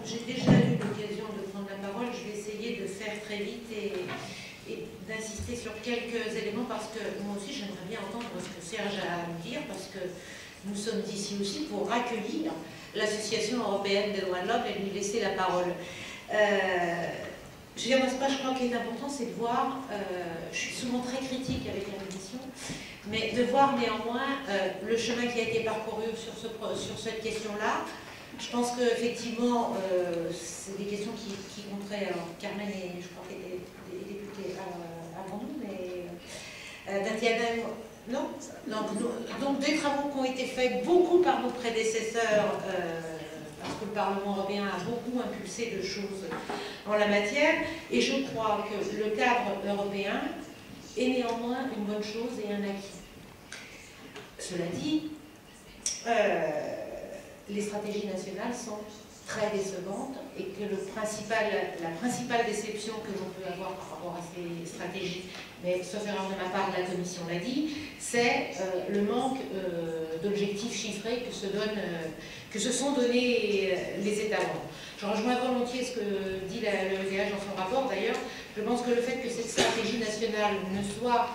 j'ai déjà eu l'occasion de prendre la parole. Je vais essayer de faire très vite et d'insister sur quelques éléments parce que moi aussi j'aimerais bien entendre ce que Serge a à nous dire, parce que nous sommes ici aussi pour accueillir l'Association européenne des droits de l'homme et lui laisser la parole. Je crois qu'il est important, c'est de voir, je suis souvent très critique avec la Commission, mais de voir néanmoins le chemin qui a été parcouru sur cette question-là. Je pense qu'effectivement, c'est des questions qui compteraient, alors Carmen et je crois qu'elle était députée avant nous, mais Tatiana, non, donc des travaux qui ont été faits beaucoup par nos prédécesseurs, parce que le Parlement européen a beaucoup impulsé de choses en la matière, et je crois que le cadre européen est néanmoins une bonne chose et un acquis. Cela dit, les stratégies nationales sont très décevantes et que la principale déception que l'on peut avoir par rapport à ces stratégies, mais sauf erreur de ma part, la Commission l'a dit, c'est le manque d'objectifs chiffrés que se sont donnés les États membres. Je rejoins volontiers ce que dit le EDH dans son rapport d'ailleurs. Je pense que le fait que cette stratégie nationale ne soit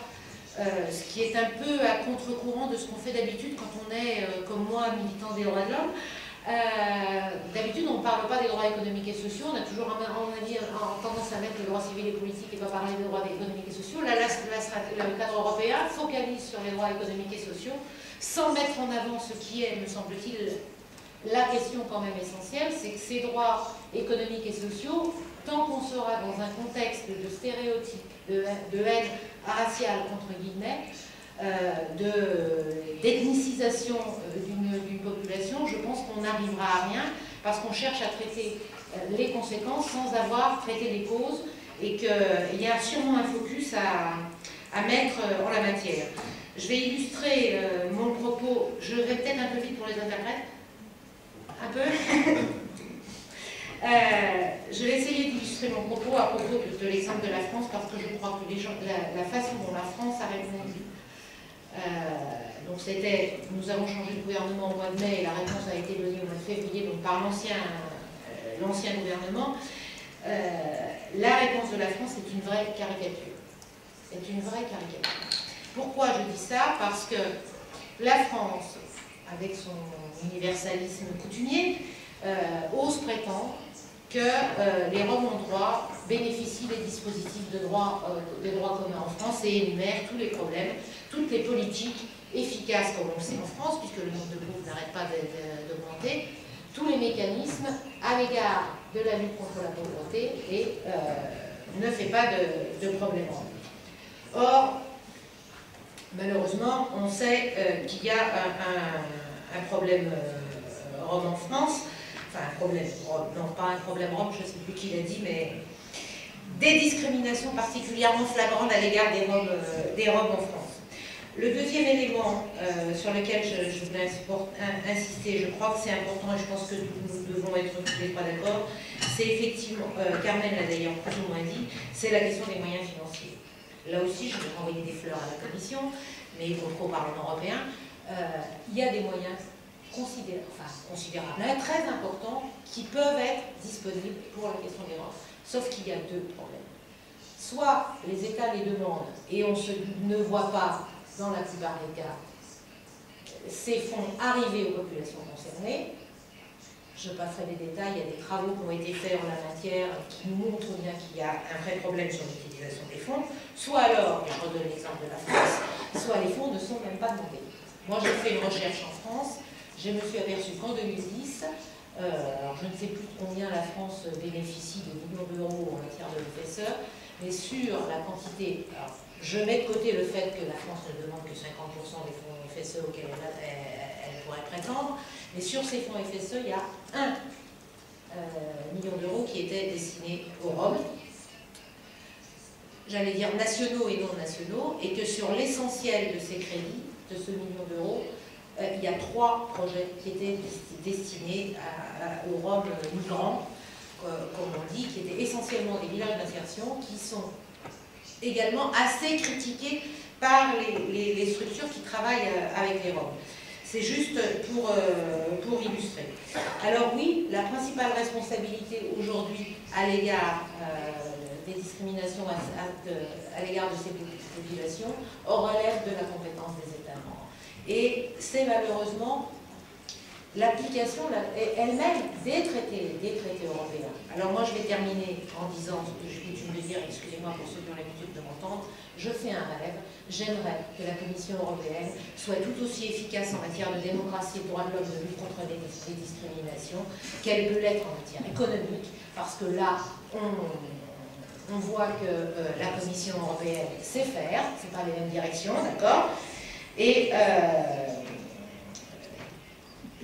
ce qui est un peu à contre-courant de ce qu'on fait d'habitude quand on est, comme moi, militant des droits de l'homme. D'habitude, on ne parle pas des droits économiques et sociaux, on a toujours, à mon avis, tendance à mettre les droits civils et politiques et pas parler des droits économiques et sociaux. Là, le cadre européen focalise sur les droits économiques et sociaux, sans mettre en avant ce qui est, me semble-t-il, la question quand même essentielle, c'est que ces droits économiques et sociaux, tant qu'on sera dans un contexte de stéréotypes, de haine raciale, entre guillemets, d'ethnicisation d'une population, je pense qu'on n'arrivera à rien, parce qu'on cherche à traiter les conséquences sans avoir traité les causes, et qu'il y a sûrement un focus à mettre en la matière. Je vais illustrer mon propos, je vais peut-être un peu vite pour les interprètes. Un peu. Je vais essayer d'illustrer mon propos à propos de l'exemple de la France, parce que je crois que la façon dont la France a répondu, donc nous avons changé de gouvernement au mois de mai et la réponse a été donnée au mois de février, donc par l'ancien gouvernement. La réponse de la France est une vraie caricature. C'est une vraie caricature. Pourquoi je dis ça? Parce que la France, avec son universalisme coutumier, ose prétendre que les Roms en droit bénéficient des dispositifs de droit communs en France et énumère tous les problèmes, toutes les politiques efficaces, comme on le sait en France, puisque le nombre de pauvres n'arrête pas d'augmenter, tous les mécanismes à l'égard de la lutte contre la pauvreté et ne fait pas de problème en lui. Or, malheureusement, on sait qu'il y a un problème Rome en France, enfin un problème Rome, non pas un problème Rome, je ne sais plus qui l'a dit, mais des discriminations particulièrement flagrantes à l'égard des Roms en France. Le deuxième élément sur lequel je voulais insister, je crois que c'est important et je pense que nous devons être tous les trois d'accord, c'est effectivement, Carmen l'a d'ailleurs plus ou moins dit, c'est la question des moyens financiers. Là aussi, je vais renvoyer des fleurs à la Commission, mais au Parlement européen, il y a des moyens considérables, très importants, qui peuvent être disponibles pour la question des Roms. Sauf qu'il y a deux problèmes. Soit les États les demandent et on ne voit pas, dans la plupart des cas, ces fonds arriver aux populations concernées. Je passerai des détails, il y a des travaux qui ont été faits en la matière qui nous montrent bien qu'il y a un vrai problème sur l'utilisation des fonds. Soit alors, je redonne l'exemple de la France, soit les fonds ne sont même pas demandés. Moi, j'ai fait une recherche en France, je me suis aperçue qu'en 2010, alors je ne sais plus de combien la France bénéficie de millions d'euros en matière de FSE, mais sur la quantité, alors, je mets de côté le fait que la France ne demande que 50% des fonds FSE auxquels elle pourrait prétendre, mais sur ces fonds FSE, il y a 1 million d'euros qui étaient destinés aux Roms, j'allais dire nationaux et non nationaux, et que sur l'essentiel de ces crédits, de ce million d'euros, il y a 3 projets qui étaient destinés aux Roms migrants, comme on dit, qui étaient essentiellement des villages d'insertion, qui sont également assez critiqués par les structures qui travaillent avec les Roms. C'est juste pour illustrer. Alors oui, la principale responsabilité aujourd'hui à l'égard des discriminations à l'égard de ces populations relève de la compétence des États membres. Et c'est malheureusement l'application elle-même des traités européens. Alors moi je vais terminer en disant ce que j'ai coutume de dire, excusez-moi pour ceux qui ont l'habitude de m'entendre, je fais un rêve, j'aimerais que la Commission européenne soit tout aussi efficace en matière de démocratie et de droits de l'homme, de lutte contre les discriminations, qu'elle peut l'être en matière économique, parce que là, on voit que la Commission européenne sait faire, c'est pas les mêmes directions, d'accord? Et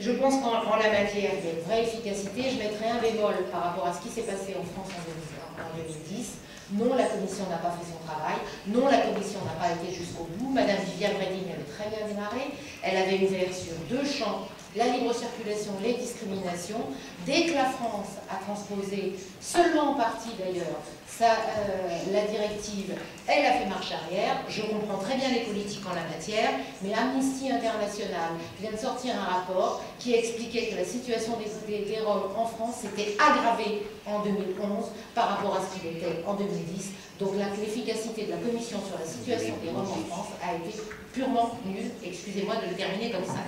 je pense qu'en la matière, il y a une vraie efficacité. Je mettrai un bémol par rapport à ce qui s'est passé en France en 2010. Non, la Commission n'a pas fait son travail. Non, la Commission n'a pas été jusqu'au bout. Madame Viviane Reding avait très bien démarré. Elle avait ouvert sur deux champs, la libre circulation, les discriminations. Dès que la France a transposé, seulement en partie d'ailleurs, la directive, elle a fait marche arrière. Je comprends très bien les politiques en la matière, mais Amnesty International vient de sortir un rapport qui expliquait que la situation des Roms en France s'était aggravée en 2011 par rapport à ce qu'il était en 2010. Donc l'efficacité de la Commission sur la situation des Roms en France a été purement nulle. Excusez-moi de le terminer comme ça.